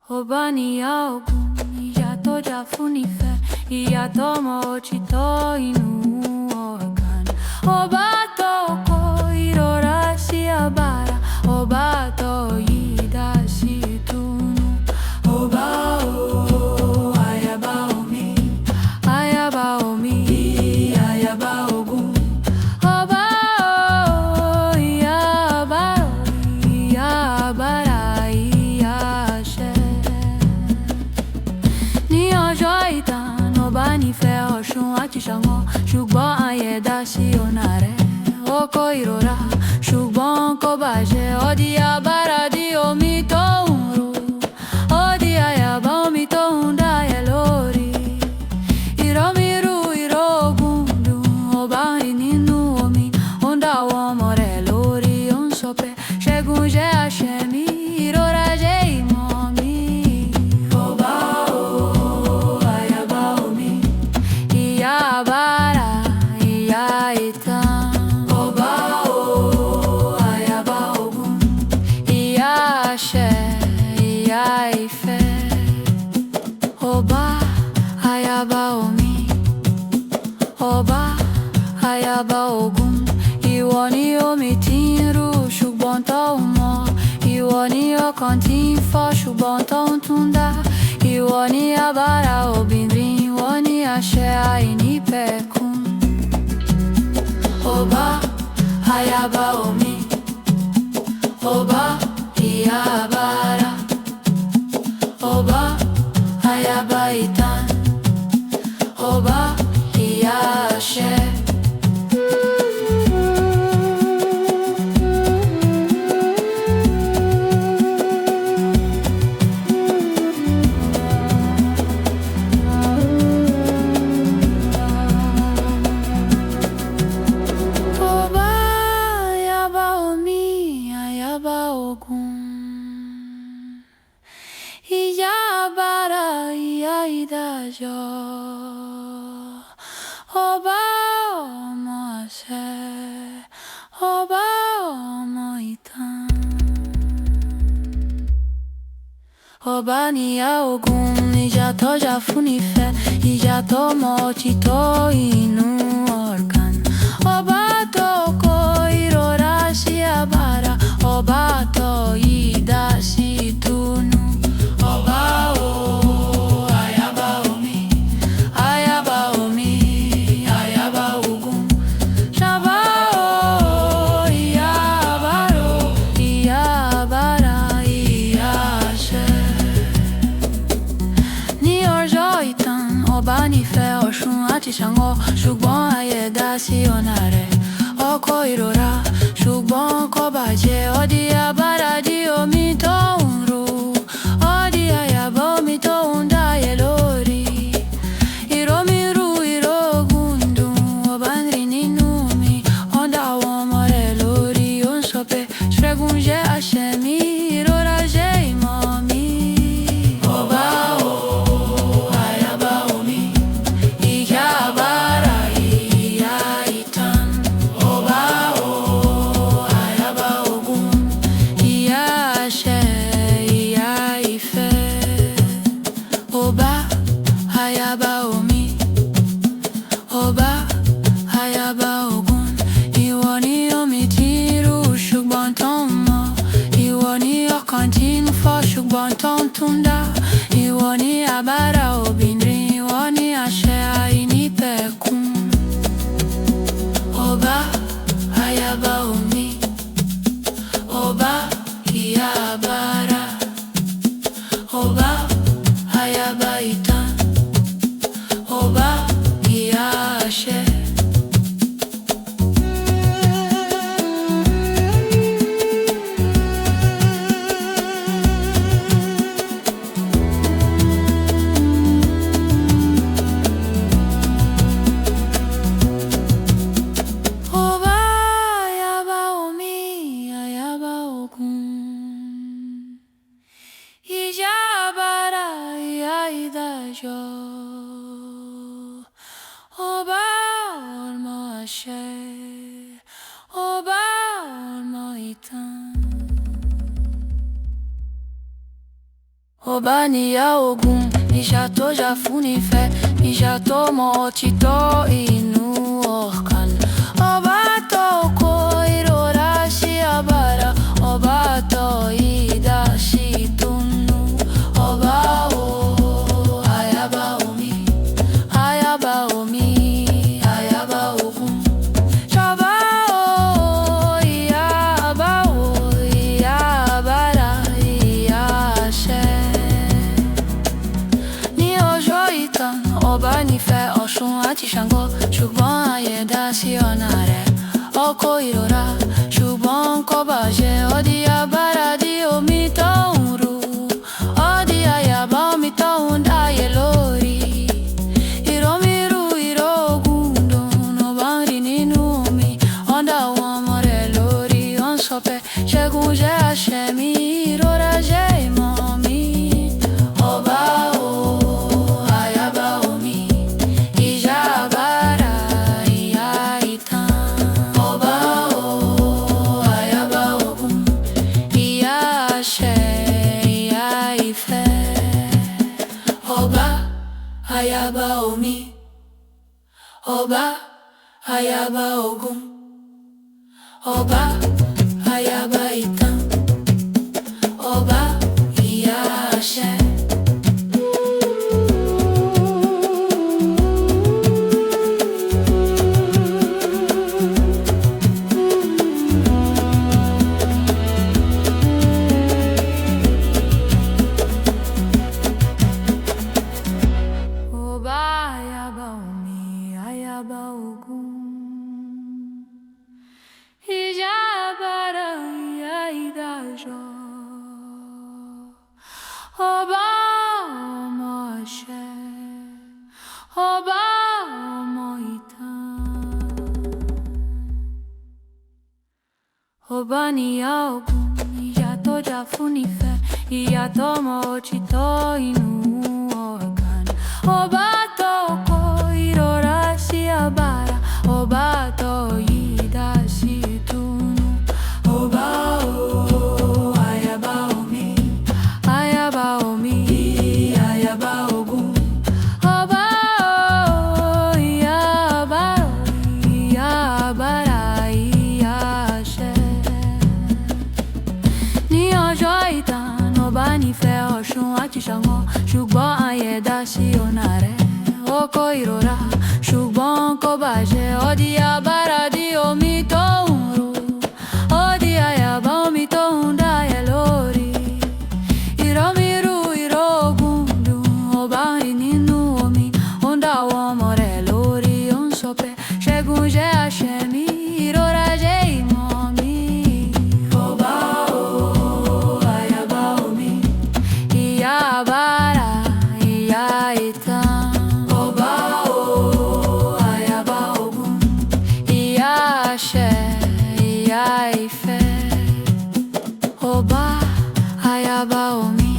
Obania ogun, iyato jafunife, iyato mochito inu organ. Obato ko irora siabara, obato ida situnu. Oba o ayaba omi, ayaba omi, ayaba ogun. Oba o iyaba iyabara iyashe. Ní ọjọ́ ìtàn ọba nífẹ̀ẹ́ Ọ̀ṣun àti Ṣàngó, ṣùgbọ́n àyẹ̀dá sí ọ̀nà rẹ̀ ó kó ìrora, ṣùgbọ́n kò bàjẹ́. Ó di abára di omi tó ń ru, ó di àyàbá omi tó ń dá ẹ lórí. Ìrọ̀mírù ìró ogun dùn, ọba rìn nínú omi, ó ń dá àwọn ọmọ rẹ̀ lórí, ó ń sọ pé ṣẹ́gun jẹ́ àṣẹ mi, ìrora jẹ́ ìmọ̀ mi. Ọba o ayaba omi, ìyá abára ìyá ìtàn. Ọba o ayaba ogun, ìyá àṣẹ ìyá ìfẹ́. Ọba ayaba omi, ọba ayaba ogun, ìwọ ni omi tí ń rú ṣùgbọ́n tó ń mọ́, ìwọ ni ọkàn tí ń fọ́ ṣùgbọ́n tó ń tún dá, ìwọ ni abára obìnrin, ìwọ ni àṣẹ àìnípẹ̀kun. Ọba ayaba omi, ọba ìyá abára, ọba ayaba ìtàn, ọba ìyá àṣẹ. Ọba ayaba omi, ayaba ogun, ìyá abára ìyá ìdájọ́. Ọba ọmọ àṣẹ, ọba ọmọ ìtàn. Ọba níyà ogun, ìjà tó jà fún ìfẹ́, ìjà tó mọ òtítọ́ inú organ. Ọba tó kó ìrora sí abára, ọba tó ìdá sí ìtùnú. Ọba o ayaba omi, ayaba omi, ayaba ogun. Ṣàbá o ìyá abára, ìyá abára ìyá àṣẹ. Ní ọjọ́ ìtàn ọba nífẹ̀ẹ́ Ọ̀ṣun àti Ṣàngó, ṣùgbọ́n àyẹ̀dá sí ọ̀nà rẹ̀ ó kó ìrora, ṣùgbọ́n kò bàjẹ́. Ó di abára di omi tó ń ru, ó di àyàbá omi tó ń dá ẹ lórí. Ìrọ̀mírù ìró ogun dùn, ọba ń rìn nínú omi, ó ń dá àwọn ọmọ rẹ̀ lórí, ó ń sọ pé ṣẹ́gun jẹ́ àṣẹ mi, ìrora jẹ́ ìmọ̀ mi. Ọba o ayaba omi, ìyá abára ìyá ìtàn. Ọba o ayaba ogun, ìyá àṣẹ ìyá ìfẹ́. Ọba ayaba omi, ọba ayaba ogun, ìwọ ni omi tí ń rú ṣùgbọ́n tó ń mọ́, ìwọ ni ọkàn tí ń fọ́ ṣùgbọ́n tó ń tún dá, ìwọ ni abára obìnrin, ìwọ ni àṣẹ àìnípẹ̀kun. Ọba ayaba omi, ọba ìyá abára, ọba ayaba ìtàn, ọba ìyá àṣẹ. Ọba ayaba omi, ayaba ogun, ìyá abára ìyá ìdájọ́. ọba níyà Ògún, ìṣà tó jà fún Ifẹ̀, ìṣà tó mọ òtítọ́ inú ọkàn. Ọba tó kó ìrora sí agbára, ọba tó idà sí ìtùnú. Ọba o, ayaba omi, ayaba omi, ayaba Ògún. Ṣọba o, ìyá àbá o, ìyá àbára, ìyá àṣẹ. Ní ọjọ́ ìtàn, ọba nífẹ̀ẹ́ Ọ̀ṣun àti Ṣàngó, ṣùgbọ́n ayé dá sí ọ̀nà rẹ̀. Ó kó ìrora, ṣùgbọ́n kò bàjẹ́. Ó di agbára di omi tó ń ru, ó di ayaba omi tó ń dáyé lórí. Ìrọ̀mìrú ìró Ògún dùn, ọba ń rìn nínú omi, ó ń dá àwọn ọmọ rẹ̀ lórí. Ó ń sọ pé ṣẹ́gun jẹ́ àṣẹ mi, ìrora jẹ́ ìmọ̀ mi. Ọba o, ayaba omi, ìjà agbára, ìyá ìtàn. Ọba o, ayaba Ògún, ìyá àṣẹ, ìyá ìfẹ́. Ọba, ayaba omi, ọba, ayaba Ògún, ọba, ayaba ìtàn. Ọba, ìyá àṣẹ. Ọba, ayaba omi, ayaba Ògún, ìjà agbára, ìyá ìdájọ́. Ọba ọmọ àṣẹ, ọba ọmọ ìtàn. Ọba níyà Ògún, ìyá tó jà fún Ifẹ̀, ìyá tó mọ òtítọ́ inú ọkàn. Ọba tó kó ìrora sí agbára, ọba tó idà sí ìtùnú. Ọba o, ayaba omi, ayaba omi, ayaba Ògún. Ọba o, ìyá àbára, ìyá àbára, ìyá àṣẹ. Ní ọjọ́ ìtàn, ọba nífẹ̀ẹ́ Ọ̀ṣun àti Ṣàngó, ṣùgbọ́n ayé dá sí ọ̀nà rẹ̀. Ó kó ìrora, ṣùgbọ́n kò bàjẹ́. Ó di agbára di omi tó ń ru, ó di ayaba omi tó ń dáyé lórí. Ìrọ̀mìrú ìró Ògún dùn, ọba ń rìn nínú omi, ó ń dá àwọn ọmọ rẹ̀ lórí. Ó ń sọ pé ṣẹ́gun jẹ́ àṣẹ mi, ìrora jẹ́ ìmọ̀ mi. Ọba o, ayaba omi, ìyá àbára, ìyá ìtàn. Ọba o, ayaba Ògún, ìyá àṣẹ, ìyá ìfẹ́. Ọba, ayaba omi,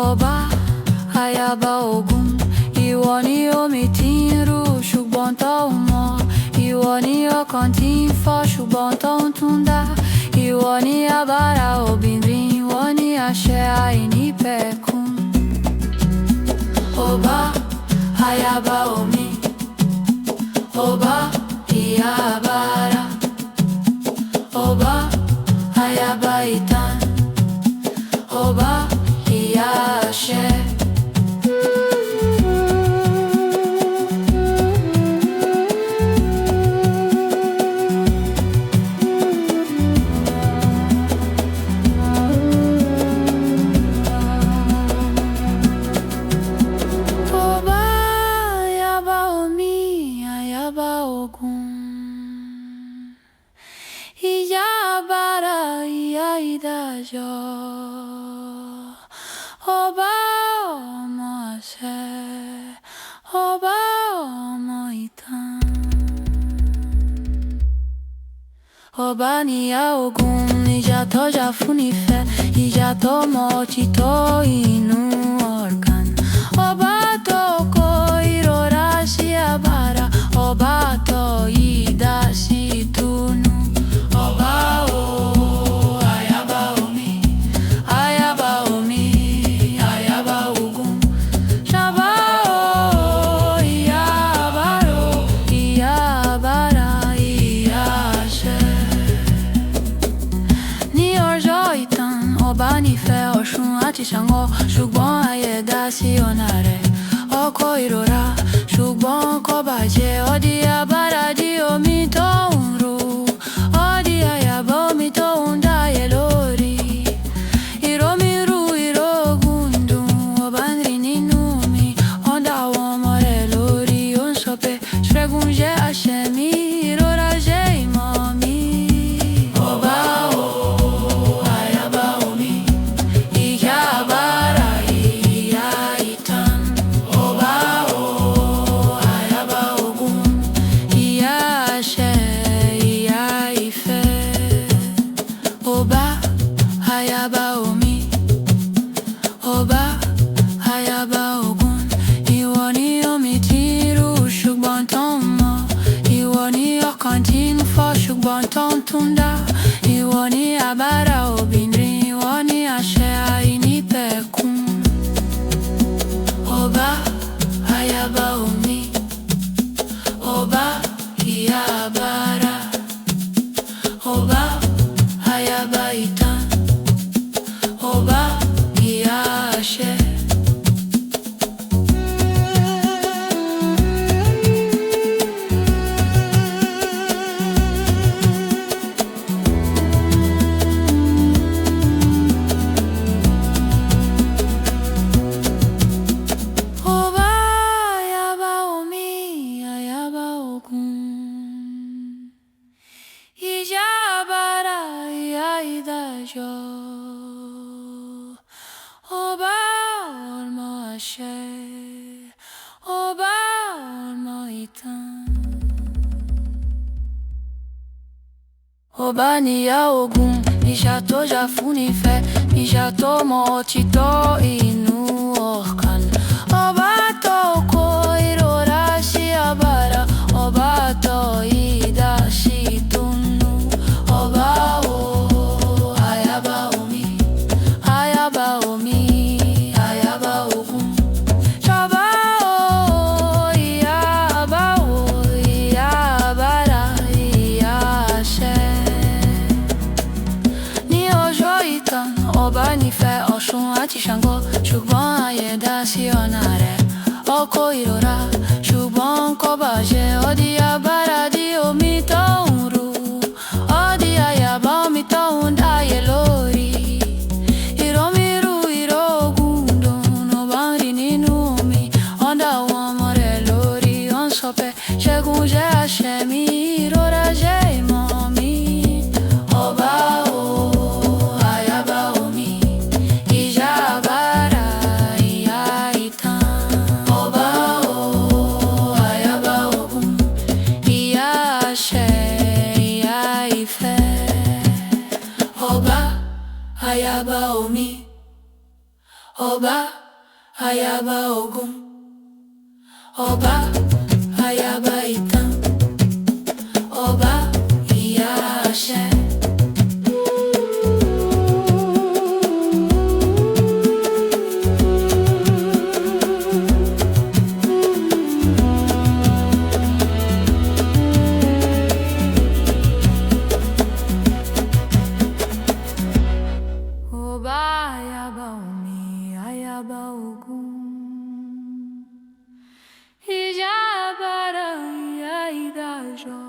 ọba, ayaba Ògún. Ìwọ ni omi tí ń ru, ṣùgbọ́n tó ń mọ́. Ìwọ ni ọkàn tí ń fọ́, ṣùgbọ́n tó ń tún dá. Ìwọ ni agbára obìnrin, ìwọ ni àṣẹ àìnípẹ̀kun. Ọba, ayaba omi, ọba, ìyá àbára, ọba, ayaba ìtàn. Ọba, ìyá àṣẹ. Ọba, ayaba omi, ayaba Ògún, ìyá àbára, ìyá ìdájọ́. Ọba ọmọ àṣẹ, ọba ọmọ ìtàn. Ọba níyà Ògún, ìjà tó jà fún Ifẹ̀, ìjà tó mọ òtítọ́ inú ọkàn. Ọba tó kó ìrora sí agbára, ọba tó idà sí ìtùnú. Ọba o, ayaba omi, ayaba omi, shango ṣùgbọ́n ayé dá sí ọ̀nà rẹ̀. Ọkọ̀ ìrora ṣùgbọ́n kò bàjẹ́. Ó di abára di omi tó ń ru. Ó di àyàbá omi tó ń dáyé lórí. Ìrómìrú ìrógùn dùn. Ọba ń rìn nínú omi, ó ń dá àwọn ọmọ rẹ̀ lórí. Ó ń sọ pé ṣẹ́gun jẹ́ àṣẹ mi, ìrora jẹ́ ìmọ̀ mi. Ọba o, àyàbá omi, ìyá abára, ìyá ìtàn. Ọba o, àyàbá ogun, ìyá àṣẹ, ìyá ìfẹ́. Ọba, àyàbá omi, ọba, àyàbá ogun. Ìwọ ni omi tí ń ru ṣùgbọ́n tó ń mọ́. Ìwọ ni ọkàn tí ń fọ́ ṣùgbọ́n tó ń tún dá. Ìwọ ni abára obìnrin, ìwọ ni àṣẹ àìnípẹ̀kun. Ọba, àyàbá omi, ọba, ìyá abára. Ọba, àyàbá ìtàn. Ọba, ìyá àṣẹ. Ọba, àyàbá omi, àyàbá ogun. Ìyá abára, ìyá ìdájọ́. Ọba, ọmọ àṣẹ. Ọba, ọmọ ìtàn. Ọba níyà ogun, ìṣà tó jà fún ìfẹ́, ìṣà tó mọ òtítọ́ inú ọkàn. Ọba tó kó ìrora sí abára, ọba tó idà sí ìtùnú. Ọba o, àyàbá omi, àyàbá omi, àyàbá ogun. Ṣọba o, ìyá abá o, ìyá abára, ìyá àṣẹ. Ní ọjọ́ ìtàn, ọba nífẹ̀ẹ́ Ọ̀ṣun àti Ṣàngó ṣùgbọ́n ayé dá sí ọ̀nà rẹ̀. Ọkọ̀ ìrora ṣùgbọ́n kò bàjẹ́. Ó di abára di omi tó ń ru. Ó di àyàbá omi tó ń dáyé lórí. Ìrómìrú ìrógùn dùn. Ọba ń rìn nínú omi, ó ń dá àwọn ọmọ rẹ̀ lórí. Ó ń sọ pé ṣẹ́gun jẹ́ àṣẹ mi, ìrora jẹ́ ìmọ̀ mi. Ọba o, àyàbá omi, ìyá abára, ìyá ìtàn. Ọba o, àyàbá ogun, ìyá àṣẹ, ìyá ìfẹ́. Ọba, àyàbá omi, ọba, àyàbá ogun. Ọba, àyàbá ìtàn. Ọba, ìyá àṣẹ. Ọba, àyàbá omi, àyàbá ogun. Ìyá abára, ìyá ìdájọ́.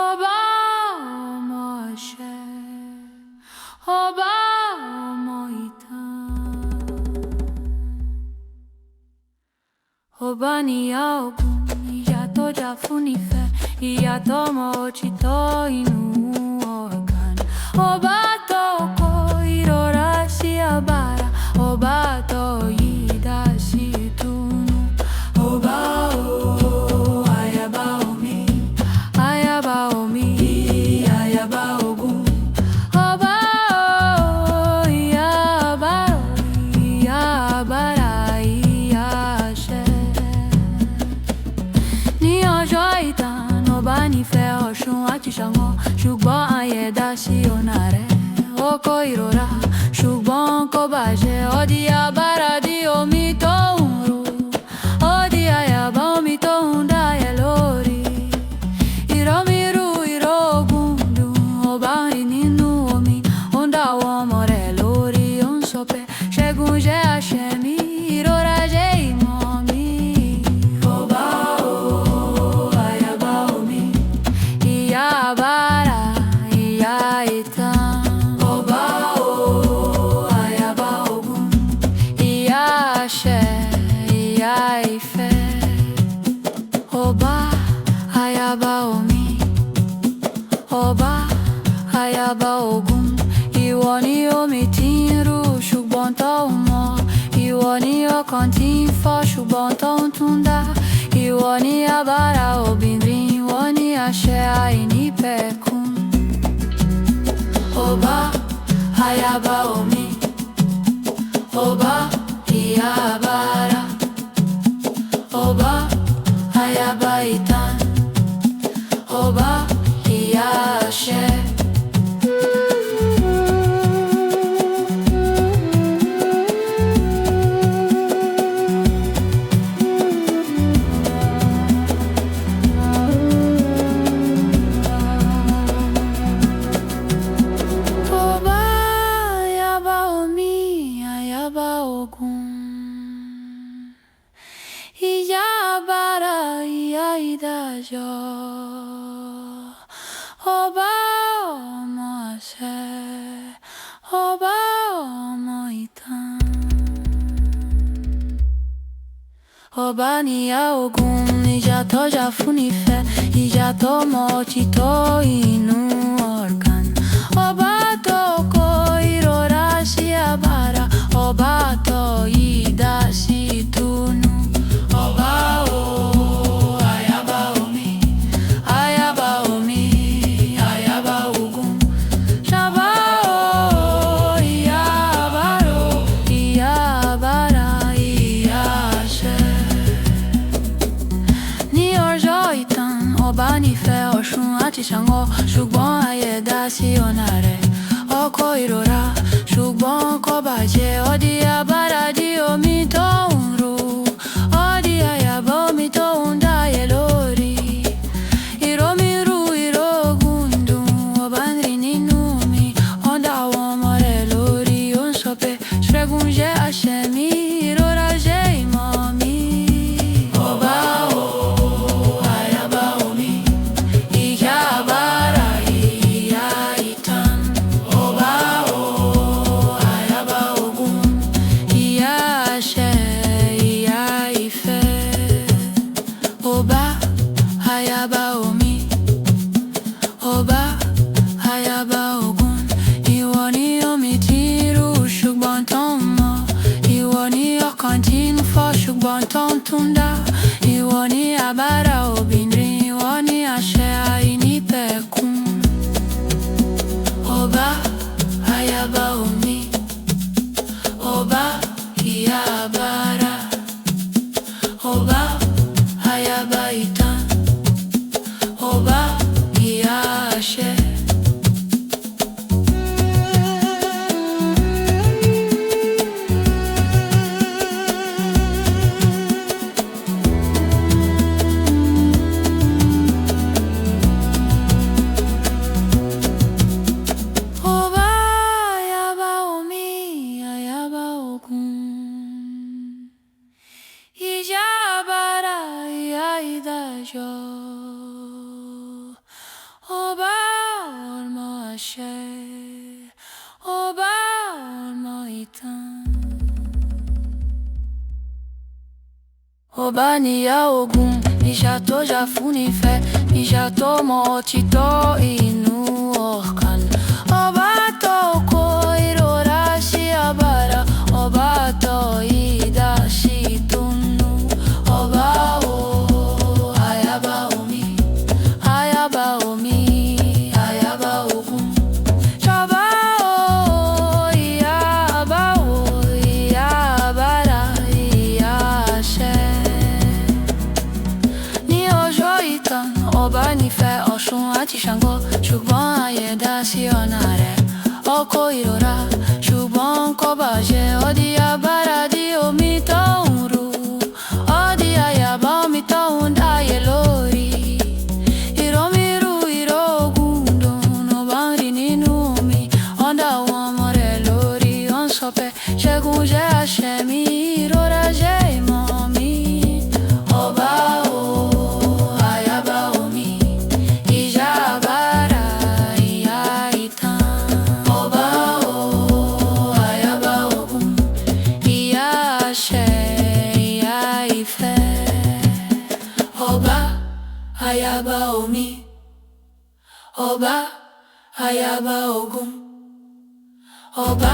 Ọba, ọmọ àṣẹ. Ọba, ọmọ ìtàn. Ọba níyà ogun, ìyá tó jà fún ìfẹ́, ìyá tó mọ òtítọ́ inú ọkàn. Ọba tó kó ìrora sí abára, ọba tó idà sí ìtùnú. Ọba o, àyàbá omi, àyàbá omi, àyàbá ogun. Ọba o, ìyá abára, ìyá abára, ìyá àṣẹ. Ní ọjọ́ ìtàn, ọba nífẹ̀ẹ́ Ọ̀ṣun àti Ṣàngó ṣùgbọ́n ayé dá sí ọ̀nà rẹ̀. Ọkọ̀ ìrora ṣùgbọ́n kò bàjẹ́. Ó di abára di omi tó ń ru. Ó di àyàbá omi tó ń dáyé lórí. Ìrómìrú ìrógùn dùn. Ọba ń rìn nínú omi, ó ń dá àwọn ọmọ rẹ̀ lórí. ọkàntín fọ́ ṣùgbọ́n tó ń tún dá. Ìwọ ni agbára obìnrin, ìwọ ni àṣẹ àìnípẹ̀kun. Ọba ayaba omi, ọba ìyá agbára, ọba ayaba ìtàn, ọba ìyá àṣẹ. Ìyá agbára, ìyá ìdájọ́, ọba ọmọ àṣẹ, ọba ọmọ ìtàn. Ọba níyà ogun, ìjà tó jà fún ìfẹ́, ìjà tó mọ òtítọ́ inú ọ̀kan. Ọba tó kó ìrora sí agbára, ọba tó idà sí ìtùnú. Ọba o, ayaba omi, ayaba omi, ayaba ogun. Ṣàbá o, ìyá agbára, ìyá agbára, ìyá àṣẹ. Ní ọjọ́ ìtàn, ọba nífẹ̀ẹ́ Ọ̀ṣun àti Ṣàngó, ṣùgbọ́n ayé dá sí ọ̀nà rẹ̀. Ọkọ̀ ìrora, ṣùgbọ́n kò bàjẹ́. Ó di agbára di omi tó ń ru, ó di ayaba omi tó ń dáyé lórí. Ìrómìrú ìrógùn dùn, ọba ń rìn nínú mi, ó ń dá àwọn ọmọ rẹ̀ lórí. Ó ń sọ pé ṣẹ́gun jẹ́ àṣẹ mi, ìrora jẹ́ ìmọ̀ mi. Ọba o, ayaba omi, ìyá agbára, ìyá ìtàn. Ọba o, ayaba ogun, ìyá àṣẹ, ìyá ìfẹ́. Ọba ayaba omi, ọba ayaba ogun. Ìwọ ni omi tí ń ru ṣùgbọ́n tó ń mọ́, ìwọ ni ọkàn tí ń fọ́ ṣùgbọ́n tó ń tún dá. Ìwọ ni agbára obìnrin, ìwọ ni àṣẹ àìnípẹ̀kun. Ọba ayaba omi, ọba ìyá agbára, ọba ayaba ìtàn, ọba ìyá àṣẹ. Ọba ayaba omi, ayaba ogun, ìyá agbára, ìyá ìdájọ́, ọba ọmọ àṣẹ, ọba ọmọ ìtàn. Ọba níyà ogun, ìjà tó jà fún ìfẹ́, ìjà tó mọ òtítọ́ inú ọ̀kan. Ọba tó kó ìrora sí agbára, ọba tó idà sí ìtùnú. Ọba o, ayaba omi, ayaba omi, ayaba ogun. Ṣàbá o, ìyá agbára, ìyá àṣẹ. Ní ọjọ́ ìtàn, ọba nífẹ̀ẹ́ Ọ̀ṣun àti Ṣàngó, ṣùgbọ́n ayé dá sí ọ̀nà rẹ̀. Ọkọ̀ ìrora, ṣùgbọ́n kò bàjẹ́. Ó di agbára di omi tó ń ru, ó di ayaba omi tó ń dáyé lórí. Ìrómìrú ìrógùn dùn, ọba ń rìn nínú mi, ó ń dá àwọn ọmọ rẹ̀ lórí. Ó ń sọ pé ṣẹ́gun jẹ́ àṣẹ mi, ìrora jẹ́ ìmọ̀ mi. Ọba o, ayaba omi, ìyá agbára, ìyá ìtàn. Ọba o, ayaba ogun, ìyá àṣẹ, ìyá ìfẹ́. Ọba ayaba omi, ọba ayaba ogun, ọba